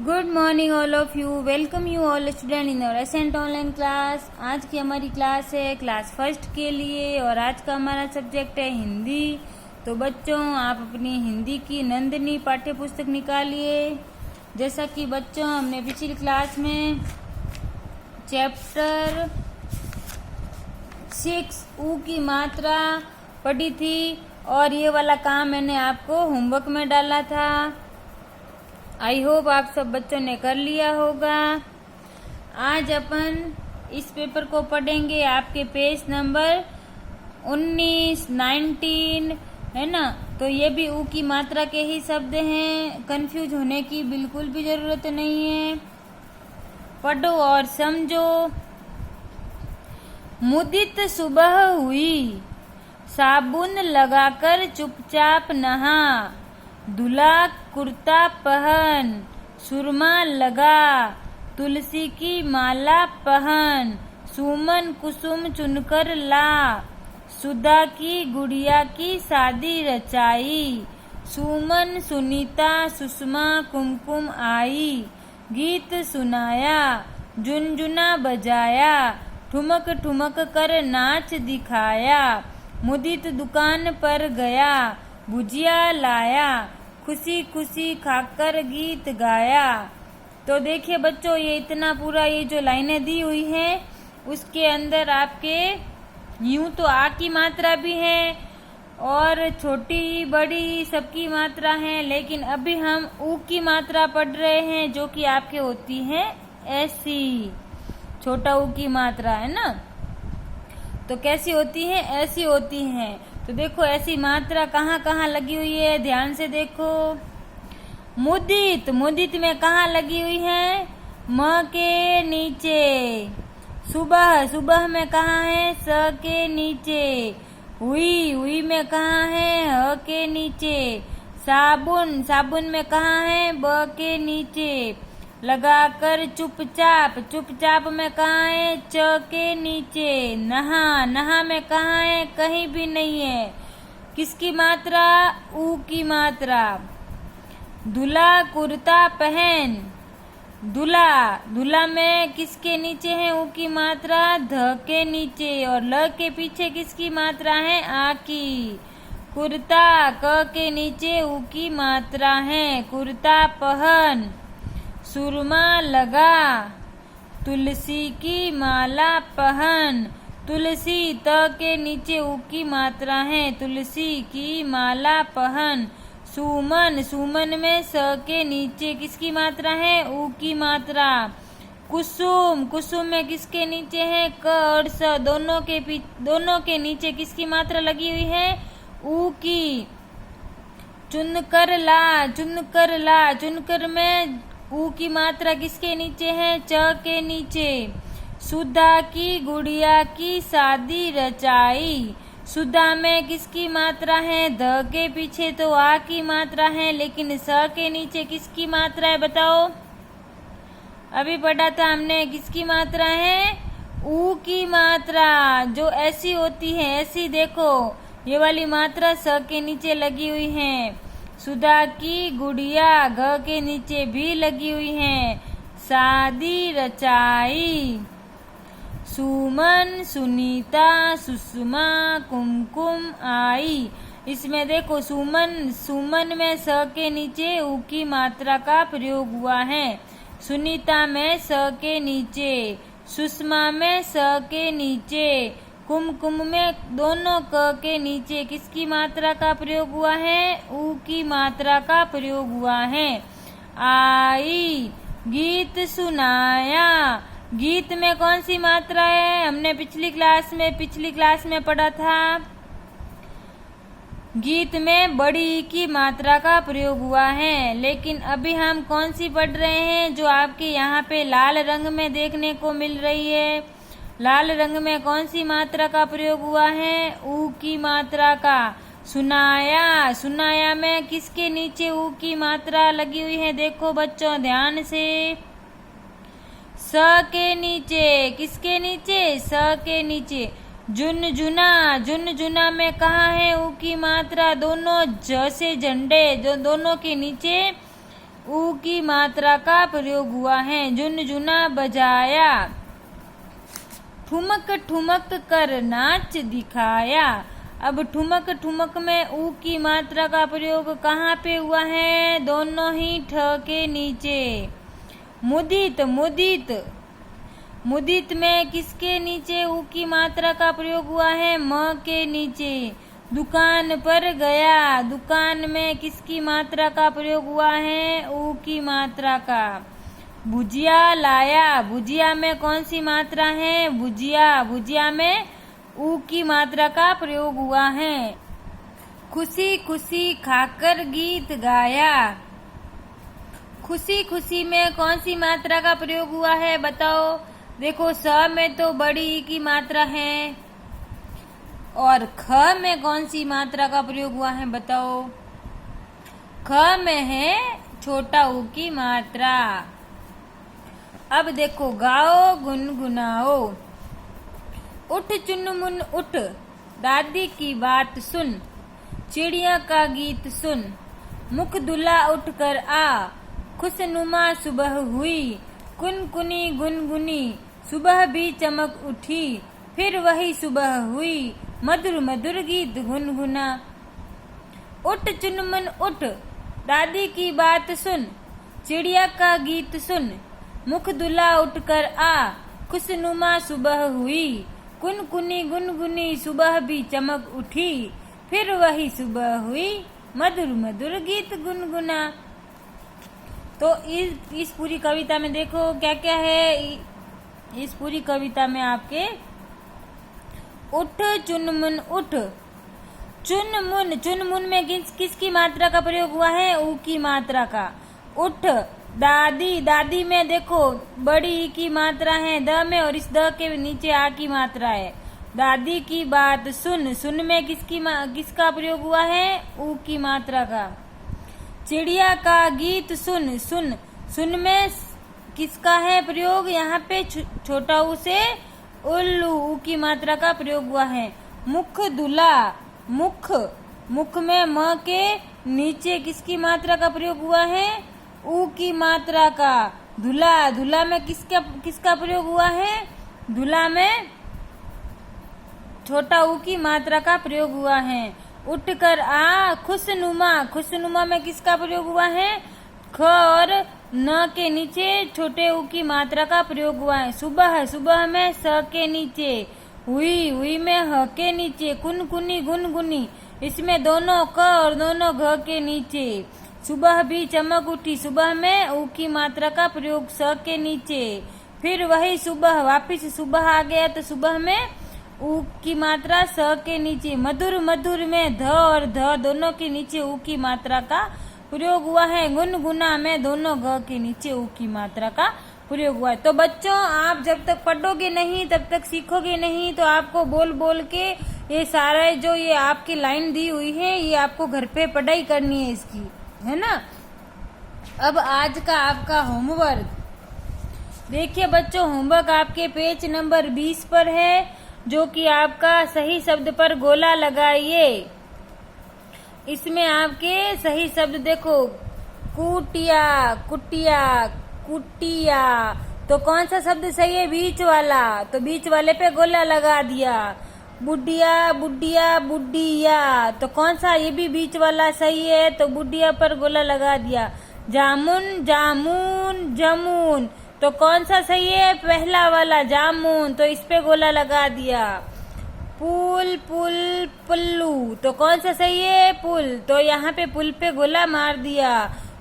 Good morning all of you. Welcome you all student in our accent online class. आज की हमारी class है class first के लिए और आज का हमारा सब्जेक्ट है हिंदी। तो बच्चों, आप अपनी हिंदी की नंदनी पाठ्य पुस्तक निकालिए। जैसा कि बच्चों, हमने पिछली क्लास में चैप्टर 6 ऊ की मात्रा पढ़ी थी और ये वाला काम मैंने आपको होमवर्क में डाला था। आई होप आप सब बच्चों ने कर लिया होगा। आज अपन इस पेपर को पढ़ेंगे आपके पेज नंबर 19, 19 है ना। तो ये भी ऊ की मात्रा के ही शब्द हैं, कंफ्यूज होने की बिल्कुल भी जरूरत नहीं है। पढ़ो और समझो। मुदित सुबह हुई, साबुन लगाकर चुपचाप नहा, दूल्हा कुर्ता पहन, सुरमा लगा, तुलसी की माला पहन, सुमन कुसुम चुनकर ला, सुधा की गुड़िया की शादी रचाई, सुमन सुनीता सुषमा कुमकुम आई, गीत सुनाया, झुनझुना बजाया, ठुमक ठुमक कर नाच दिखाया, मुदित दुकान पर गया, भुजिया लाया, खुशी खुशी खाकर गीत गाया। तो देखिए बच्चों, ये इतना पूरा ये जो लाइनें दी हुई हैं उसके अंदर आपके यूं तो आ की मात्रा भी है और छोटी बड़ी सबकी मात्रा है, लेकिन अभी हम ऊ की मात्रा पढ़ रहे हैं जो कि आपके होती है ऐसी। छोटा ऊ की मात्रा है ना, तो कैसी होती है? ऐसी होती है। तो देखो ऐसी मात्रा कहाँ कहाँ लगी हुई है, ध्यान से देखो। मुदित, मुदित में कहाँ लगी हुई है? म के नीचे। सुबह, सुबह में कहाँ है? स के नीचे। हुई, हुई में कहाँ है? ह के नीचे। साबुन, साबुन में कहाँ है? ब के नीचे। लगाकर चुपचाप, चुपचाप में कहाँ है? च के नीचे। नहा, नहा में कहाँ है? कहीं भी नहीं है। किसकी मात्रा? ऊ की मात्रा। दूल्हा कुर्ता पहन, दूल्हा, दूल्हा में किसके नीचे है? ऊ की मात्रा। ध के नीचे और ल के पीछे किसकी मात्रा है? आ की। कुर्ता, क के नीचे ऊ की मात्रा है। कुर्ता पहन, सुरमा लगा, तुलसी की माला पहन, तुलसी त के नीचे ऊ की मात्रा है। तुलसी की माला पहन। सुमन, सुमन में स के नीचे किसकी मात्रा है? ऊ की मात्रा। कुसुम, कुसुम में किसके नीचे है? क और स दोनों के नीचे किसकी मात्रा लगी हुई है? ऊ की। चुनकर ला, चुनकर ला, चुनकर में ऊ की मात्रा किसके नीचे है? च के नीचे। सुधा की गुड़िया की शादी रचाई, सुधा में किसकी मात्रा है? ध के पीछे तो आ की मात्रा है, लेकिन स के नीचे किसकी मात्रा है बताओ? अभी पढ़ा था हमने, किसकी मात्रा है? ऊ की मात्रा, जो ऐसी होती है। ऐसी देखो, ये वाली मात्रा स के नीचे लगी हुई है। सुधा की गुड़िया घ के नीचे भी लगी हुई है। शादी रचाई। सुमन सुनीता सुषमा कुमकुम आई। इसमें देखो सुमन, सुमन में स के नीचे ऊ की मात्रा का प्रयोग हुआ है। सुनीता में स के नीचे, सुषमा में स के नीचे, कुमकुम में दोनों क के नीचे किसकी मात्रा का प्रयोग हुआ है? ऊ की मात्रा का प्रयोग हुआ है। आई, गीत सुनाया, गीत में कौन सी मात्रा है? हमने पिछली क्लास में पढ़ा था। गीत में बड़ी की मात्रा का प्रयोग हुआ है, लेकिन अभी हम कौन सी पढ़ रहे हैं जो आपके यहाँ पे लाल रंग में देखने को मिल रही है। लाल रंग में कौन सी मात्रा का प्रयोग हुआ है? ऊ की मात्रा का। सुनाया, सुनाया में किसके नीचे ऊ की मात्रा लगी हुई है? देखो बच्चों ध्यान से। स के नीचे, किसके नीचे? स के नीचे। झुनझुना, झुनझुना में कहाँ है ऊ की मात्रा? दोनों ज से झंडे, जो दोनों के नीचे ऊ की मात्रा का प्रयोग हुआ है। झुनझुना बजाया, ठुमक ठुमक कर नाच दिखाया। अब ठुमक ठुमक में ऊ की मात्रा का प्रयोग कहाँ पे हुआ है? दोनों ही ठ के नीचे। मुदित, मुदित, मुदित में किसके नीचे ऊ की मात्रा का प्रयोग हुआ है? म के नीचे। दुकान पर गया, दुकान में किसकी मात्रा का प्रयोग हुआ है? ऊ की मात्रा का। भुजिया लाया, भुजिया में कौन सी मात्रा है? भुजिया, भुजिया में ऊ की मात्रा का प्रयोग हुआ है। खुशी खुशी खाकर गीत गाया, खुशी खुशी में कौन सी मात्रा का प्रयोग हुआ है? बताओ। देखो, स में तो बड़ी ई की मात्रा है और ख में कौन सी मात्रा का प्रयोग हुआ है? बताओ। ख में है छोटा ऊ की मात्रा। अब देखो, गाओ गुनगुनाओ। उठ चुनमुन उठ, दादी की बात सुन, चिड़िया का गीत सुन, मुख धुला उठकर आ, खुशनुमा सुबह हुई, कुनकुनी गुनगुनी, सुबह भी चमक उठी, फिर वही सुबह हुई, मधुर मधुर गीत गुनगुना। उठ चुनमुन उठ, दादी की बात सुन, चिड़िया का गीत सुन, मुख धुला उठकर आ, खुशनुमा सुबह हुई, कुनकुनी गुनगुनी, सुबह भी चमक उठी, फिर वही सुबह हुई, मधुर मधुर गीत गुनगुना। तो इस पूरी कविता में देखो क्या क्या है। इस पूरी कविता में आपके उठ चुनमुन उठ, चुनमुन, चुनमुन में किसकी मात्रा का प्रयोग हुआ है? ऊ की मात्रा का। उठ, दादी, दादी में देखो बड़ी ई की मात्रा है द में और इस द के नीचे आ की मात्रा है। दादी की बात सुन, सुन में किसका प्रयोग हुआ है? ऊ की मात्रा का। चिड़िया का गीत सुन, सुन, सुन में किसका है प्रयोग? यहाँ पे छोटा ऊ से उल्लू, ऊ की मात्रा का प्रयोग हुआ है। मुख धुला, मुख, मुख में म के नीचे किसकी मात्रा का प्रयोग हुआ है? ऊ की मात्रा का। धुला, धुला में किसका प्रयोग हुआ है? धुला में छोटा ऊ की मात्रा का प्रयोग हुआ है। उठकर आ, खुशनुमा, खुशनुमा में किसका प्रयोग हुआ है? ख और न के नीचे छोटे ऊ की मात्रा का प्रयोग हुआ है। सुबह, सुबह में स के नीचे। हुई, हुई में ह के नीचे। कुनकुनी गुनगुनी, इसमें दोनों क और दोनों घ के नीचे। सुबह भी चमक उठी, सुबह में ऊ की मात्रा का प्रयोग स के नीचे। फिर वही सुबह, वापिस सुबह आ गया तो सुबह में ऊ की मात्रा स के नीचे। मधुर, मधुर में ध और ध दोनों के नीचे ऊ की मात्रा का प्रयोग हुआ है। गुनगुना में दोनों घ के नीचे ऊ की मात्रा का प्रयोग हुआ है। तो बच्चों, आप जब तक पढ़ोगे नहीं तब तक सीखोगे नहीं। तो आपको बोल बोल के ये सारा जो ये आपकी लाइन दी हुई है ये आपको घर पे पढ़ाई करनी है इसकी, है ना। अब आज का आपका होमवर्क देखिए बच्चों, होमवर्क आपके पेज नंबर 20 पर है, जो कि आपका सही शब्द पर गोला लगाइए। इसमें आपके सही शब्द देखो, कुटिया, कुटिया, कुटिया, तो कौन सा शब्द सही है? बीच वाला, तो बीच वाले पे गोला लगा दिया। बुढ़िया, बुढ़िया, बुढ़िया, तो कौन सा? ये भी बीच वाला सही है, तो बुढ़िया पर गोला लगा दिया। जामुन, जामुन, जामुन, तो कौन सा सही है? पहला वाला जामुन, तो इस पे गोला लगा दिया। पुल, पुल, पुल्लू, तो कौन सा सही है? पुल, तो यहाँ पे पुल पे गोला मार दिया।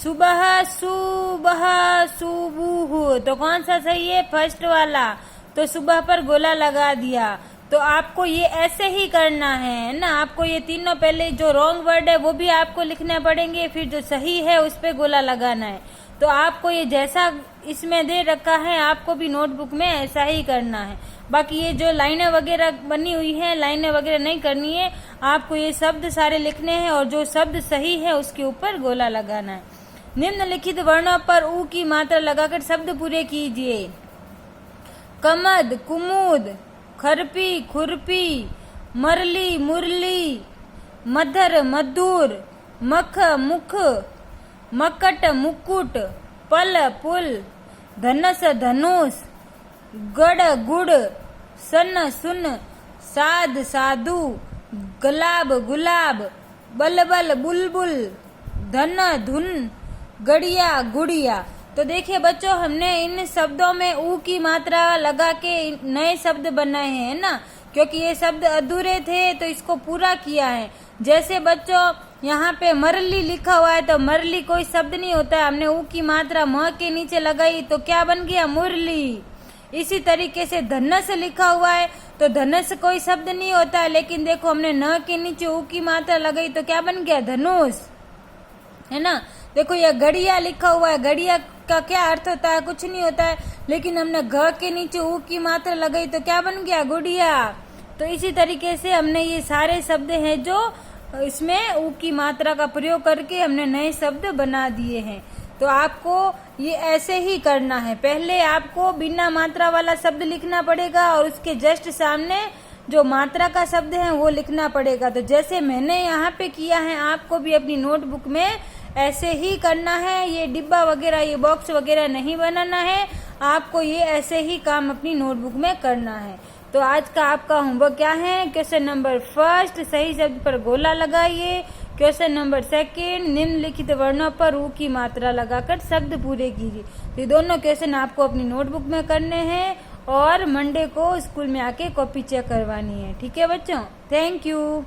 सुबह, सुबह, सुबह, तो कौन सा सही है? फर्स्ट वाला, तो सुबह पर गोला लगा दिया। तो आपको ये ऐसे ही करना है ना। आपको ये तीनों पहले जो रॉन्ग वर्ड है वो भी आपको लिखने पड़ेंगे, फिर जो सही है उस पे गोला लगाना है। तो आपको ये जैसा इसमें दे रखा है आपको भी नोटबुक में ऐसा ही करना है। बाकी ये जो लाइनें वगैरह बनी हुई हैं, लाइनें वगैरह नहीं करनी है, आपको ये शब्द सारे लिखने हैं और जो शब्द सही है उसके ऊपर गोला लगाना है। निम्नलिखित वर्णों पर ऊ की मात्रा लगाकर शब्द पूरे कीजिए। कमद, कुमुद, खरपी, खुरपी, मरली, मुरली, मधर, मधुर, मख, मुख, मकट मुकुट, पल पुल, धनस धनुष, गड़ गुड़, सन सुन, साध साधु, गुलाब गुलाब, बलबल बुलबुल, धन धुन, गड़िया गुड़िया। तो देखिए बच्चों, हमने इन शब्दों में ऊ की मात्रा लगा के नए शब्द बनाए हैं ना, क्योंकि ये शब्द अधूरे थे तो इसको पूरा किया है। जैसे बच्चों यहाँ पे मरली लिखा हुआ है, तो मरली कोई शब्द नहीं होता है, हमने ऊ की मात्रा म के नीचे लगाई तो क्या बन गया, मुरली। इसी तरीके से धनस लिखा हुआ है, तो धनस कोई शब्द नहीं होता है, लेकिन देखो हमने न के नीचे ऊ की मात्रा लगाई तो क्या बन गया, धनुष, है ना। देखो यह गड़िया लिखा हुआ है, गड़िया का क्या अर्थ होता है, कुछ नहीं होता है, लेकिन हमने घ के नीचे ऊ की मात्रा लगाई तो क्या बन गया, गुड़िया। तो इसी तरीके से हमने ये सारे शब्द हैं जो इसमें ऊ की मात्रा का प्रयोग करके हमने नए शब्द बना दिए हैं। तो आपको ये ऐसे ही करना है, पहले आपको बिना मात्रा वाला शब्द लिखना पड़ेगा और उसके जस्ट सामने जो मात्रा का शब्द है वो लिखना पड़ेगा। तो जैसे मैंने यहाँ पे किया है, आपको भी अपनी नोटबुक में ऐसे ही करना है। ये डिब्बा वगैरह, ये बॉक्स वगैरह नहीं बनाना है, आपको ये ऐसे ही काम अपनी नोटबुक में करना है। तो आज का आपका होमवर्क क्या है, क्वेश्चन नंबर 1 सही शब्द पर गोला लगाइए, क्वेश्चन नंबर 2 निम्नलिखित वर्णों पर ऊ की मात्रा लगाकर शब्द पूरे कीजिए। ये दोनों क्वेश्चन आपको अपनी नोटबुक में करने हैं और मंडे को स्कूल में आके कॉपी चेक करवानी है। ठीक है बच्चों, थैंक यू।